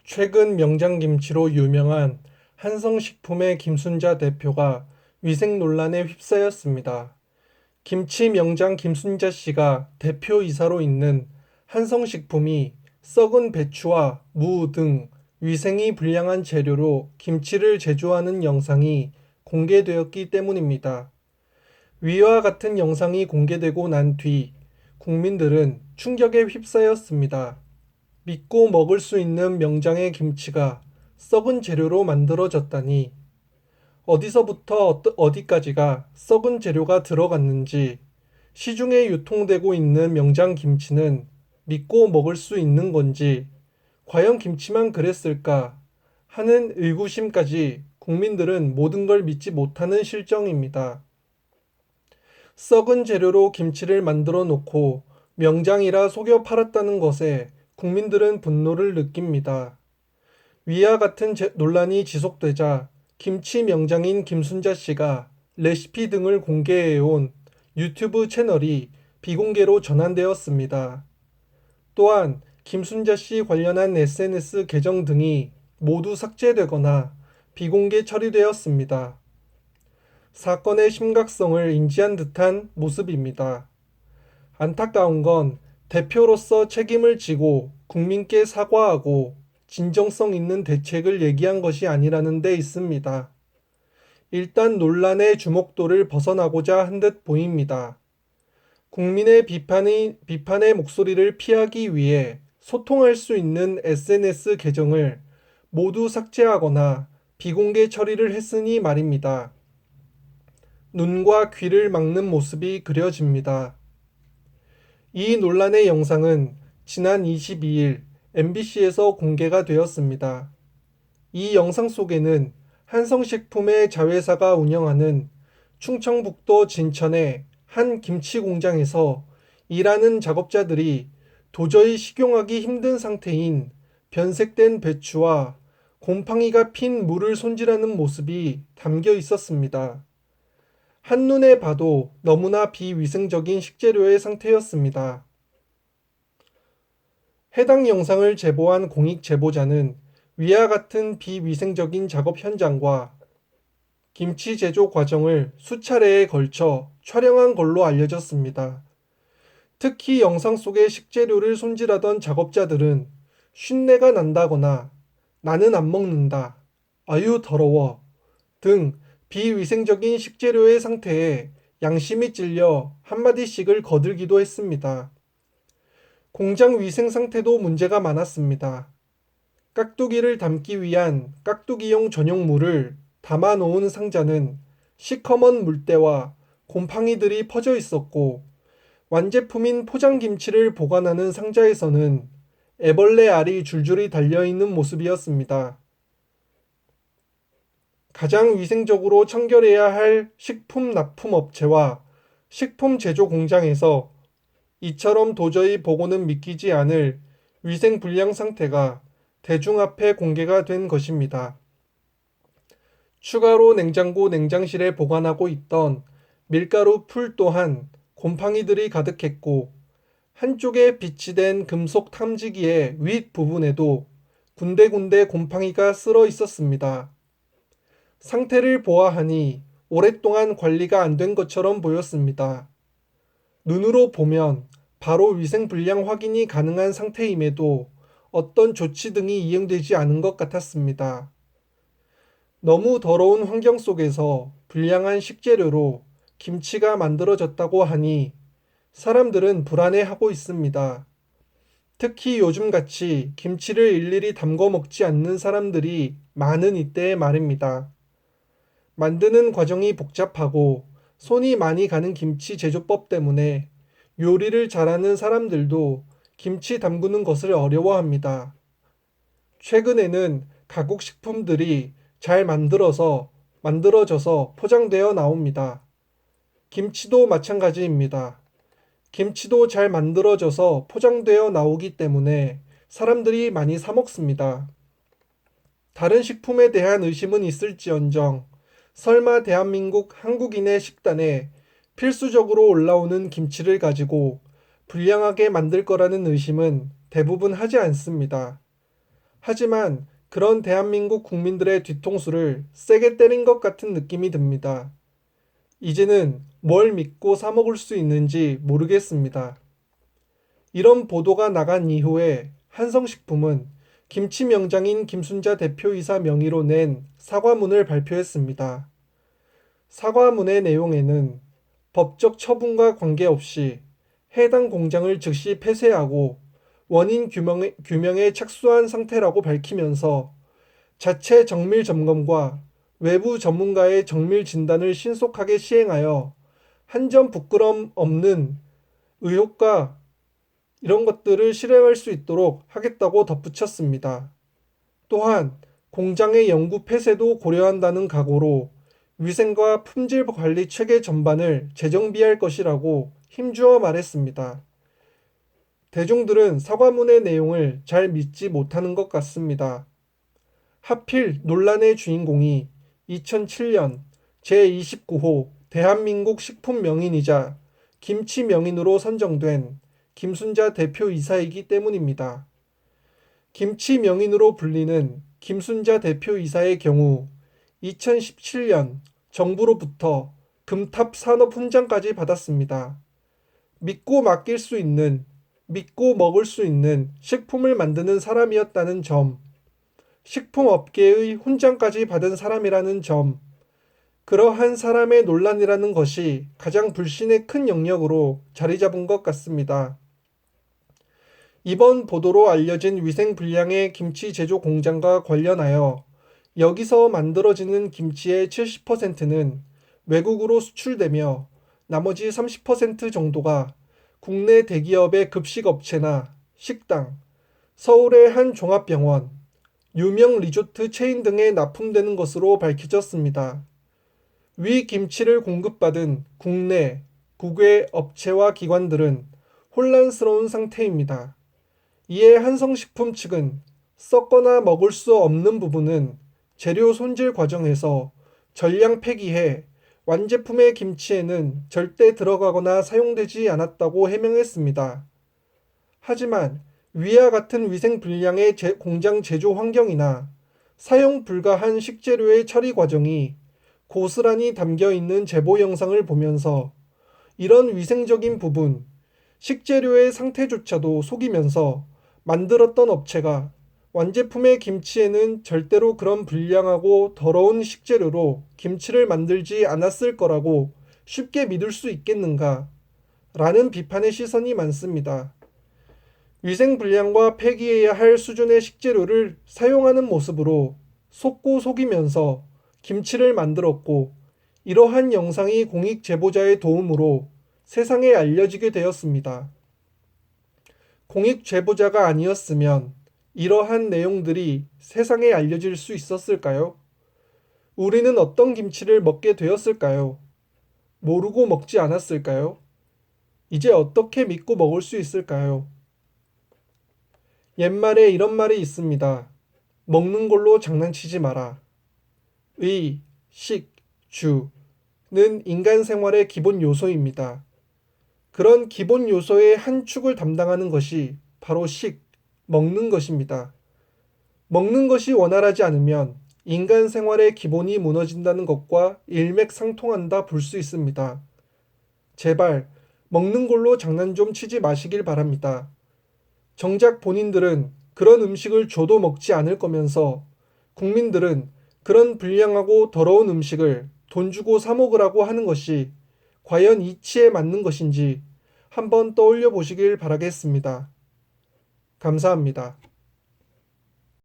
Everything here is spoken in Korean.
최근 명장김치로 유명한 한성식품의 김순자 대표가 위생 논란에 휩싸였습니다. 김치 명장 김순자 씨가 대표이사로 있는 한성식품이 썩은 배추와 무 등 위생이 불량한 재료로 김치를 제조하는 영상이 공개되었기 때문입니다. 위와 같은 영상이 공개되고 난 뒤 국민들은 충격에 휩싸였습니다. 믿고 먹을 수 있는 명장의 김치가 썩은 재료로 만들어졌다니, 어디서부터 어디까지가 썩은 재료가 들어갔는지, 시중에 유통되고 있는 명장 김치는 믿고 먹을 수 있는 건지, 과연 김치만 그랬을까 하는 의구심까지 국민들은 모든 걸 믿지 못하는 실정입니다. 썩은 재료로 김치를 만들어 놓고 명장이라 속여 팔았다는 것에 국민들은 분노를 느낍니다. 위와 같은 논란이 지속되자 김치 명장인 김순자 씨가 레시피 등을 공개해온 유튜브 채널이 비공개로 전환되었습니다. 또한 김순자 씨 관련한 SNS 계정 등이 모두 삭제되거나 비공개 처리되었습니다. 사건의 심각성을 인지한 듯한 모습입니다. 안타까운 건 대표로서 책임을 지고 국민께 사과하고 진정성 있는 대책을 얘기한 것이 아니라는 데 있습니다. 일단 논란의 주목도를 벗어나고자 한 듯 보입니다. 국민의 비판의 목소리를 피하기 위해 소통할 수 있는 SNS 계정을 모두 삭제하거나 비공개 처리를 했으니 말입니다. 눈과 귀를 막는 모습이 그려집니다. 이 논란의 영상은 지난 22일 MBC에서 공개가 되었습니다. 이 영상 속에는 한성식품의 자회사가 운영하는 충청북도 진천의 한 김치 공장에서 일하는 작업자들이 도저히 식용하기 힘든 상태인 변색된 배추와 곰팡이가 핀 물을 손질하는 모습이 담겨 있었습니다. 한눈에 봐도 너무나 비위생적인 식재료의 상태였습니다. 해당 영상을 제보한 공익 제보자는 위와 같은 비위생적인 작업 현장과 김치 제조 과정을 수차례에 걸쳐 촬영한 걸로 알려졌습니다. 특히 영상 속의 식재료를 손질하던 작업자들은 쉰내가 난다거나 나는 안 먹는다, 아유 더러워 등 비위생적인 식재료의 상태에 양심이 찔려 한마디씩을 거들기도 했습니다. 공장 위생 상태도 문제가 많았습니다. 깍두기를 담기 위한 깍두기용 전용 물을 담아 놓은 상자는 시커먼 물때와 곰팡이들이 퍼져 있었고, 완제품인 포장김치를 보관하는 상자에서는 애벌레 알이 줄줄이 달려있는 모습이었습니다. 가장 위생적으로 청결해야 할 식품 납품업체와 식품 제조 공장에서 이처럼 도저히 보고는 믿기지 않을 위생 불량 상태가 대중 앞에 공개가 된 것입니다. 추가로 냉장고 냉장실에 보관하고 있던 밀가루 풀 또한 곰팡이들이 가득했고, 한쪽에 비치된 금속 탐지기의 윗부분에도 군데군데 곰팡이가 쓸어 있었습니다. 상태를 보아하니 오랫동안 관리가 안 된 것처럼 보였습니다. 눈으로 보면 바로 위생 불량 확인이 가능한 상태임에도 어떤 조치 등이 이행되지 않은 것 같았습니다. 너무 더러운 환경 속에서 불량한 식재료로 김치가 만들어졌다고 하니 사람들은 불안해하고 있습니다. 특히 요즘같이 김치를 일일이 담궈 먹지 않는 사람들이 많은 이때에 말입니다. 만드는 과정이 복잡하고 손이 많이 가는 김치 제조법 때문에 요리를 잘하는 사람들도 김치 담그는 것을 어려워합니다. 최근에는 가국 식품들이 잘 만들어져서 포장되어 나옵니다. 김치도 마찬가지입니다. 김치도 잘 만들어져서 포장되어 나오기 때문에 사람들이 많이 사 먹습니다. 다른 식품에 대한 의심은 있을지언정 설마 대한민국 한국인의 식단에 필수적으로 올라오는 김치를 가지고 불량하게 만들 거라는 의심은 대부분 하지 않습니다. 하지만 그런 대한민국 국민들의 뒤통수를 세게 때린 것 같은 느낌이 듭니다. 이제는 뭘 믿고 사 먹을 수 있는지 모르겠습니다. 이런 보도가 나간 이후에 한성식품은 김치 명장인 김순자 대표이사 명의로 낸 사과문을 발표했습니다. 사과문의 내용에는 법적 처분과 관계없이 해당 공장을 즉시 폐쇄하고 원인 규명에 착수한 상태라고 밝히면서 자체 정밀 점검과 외부 전문가의 정밀 진단을 신속하게 시행하여 한 점 부끄럼 없는 의혹과 이런 것들을 실행할 수 있도록 하겠다고 덧붙였습니다. 또한 공장의 영구 폐쇄도 고려한다는 각오로 위생과 품질 관리 체계 전반을 재정비할 것이라고 힘주어 말했습니다. 대중들은 사과문의 내용을 잘 믿지 못하는 것 같습니다. 하필 논란의 주인공이 2007년 제29호 대한민국 식품 명인이자 김치 명인으로 선정된 김순자 대표이사이기 때문입니다. 김치 명인으로 불리는 김순자 대표이사의 경우 2017년 정부로부터 금탑 산업 훈장까지 받았습니다. 믿고 맡길 수 있는, 믿고 먹을 수 있는 식품을 만드는 사람이었다는 점, 식품업계의 훈장까지 받은 사람이라는 점, 그러한 사람의 논란이라는 것이 가장 불신의 큰 영역으로 자리 잡은 것 같습니다. 이번 보도로 알려진 위생 불량의 김치 제조 공장과 관련하여 여기서 만들어지는 김치의 70%는 외국으로 수출되며 나머지 30% 정도가 국내 대기업의 급식업체나 식당, 서울의 한 종합병원, 유명 리조트 체인 등에 납품되는 것으로 밝혀졌습니다. 위 김치를 공급받은 국내, 국외 업체와 기관들은 혼란스러운 상태입니다. 이에 한성식품 측은 썩거나 먹을 수 없는 부분은 재료 손질 과정에서 전량 폐기해 완제품의 김치에는 절대 들어가거나 사용되지 않았다고 해명했습니다. 하지만 위와 같은 위생 불량의 공장 제조 환경이나 사용 불가한 식재료의 처리 과정이 고스란히 담겨 있는 제보 영상을 보면서 이런 위생적인 부분, 식재료의 상태조차도 속이면서 만들었던 업체가 완제품의 김치에는 절대로 그런 불량하고 더러운 식재료로 김치를 만들지 않았을 거라고 쉽게 믿을 수 있겠는가? 라는 비판의 시선이 많습니다. 위생 불량과 폐기해야 할 수준의 식재료를 사용하는 모습으로 속고 속이면서 김치를 만들었고, 이러한 영상이 공익 제보자의 도움으로 세상에 알려지게 되었습니다. 공익 제보자가 아니었으면 이러한 내용들이 세상에 알려질 수 있었을까요? 우리는 어떤 김치를 먹게 되었을까요? 모르고 먹지 않았을까요? 이제 어떻게 믿고 먹을 수 있을까요? 옛말에 이런 말이 있습니다. 먹는 걸로 장난치지 마라. 의, 식, 주는 인간 생활의 기본 요소입니다. 그런 기본 요소의 한 축을 담당하는 것이 바로 먹는 것입니다. 먹는 것이 원활하지 않으면 인간 생활의 기본이 무너진다는 것과 일맥상통한다 볼 수 있습니다. 제발 먹는 걸로 장난 좀 치지 마시길 바랍니다. 정작 본인들은 그런 음식을 줘도 먹지 않을 거면서 국민들은 그런 불량하고 더러운 음식을 돈 주고 사 먹으라고 하는 것이 과연 이치에 맞는 것인지 한번 떠올려 보시길 바라겠습니다. 감사합니다.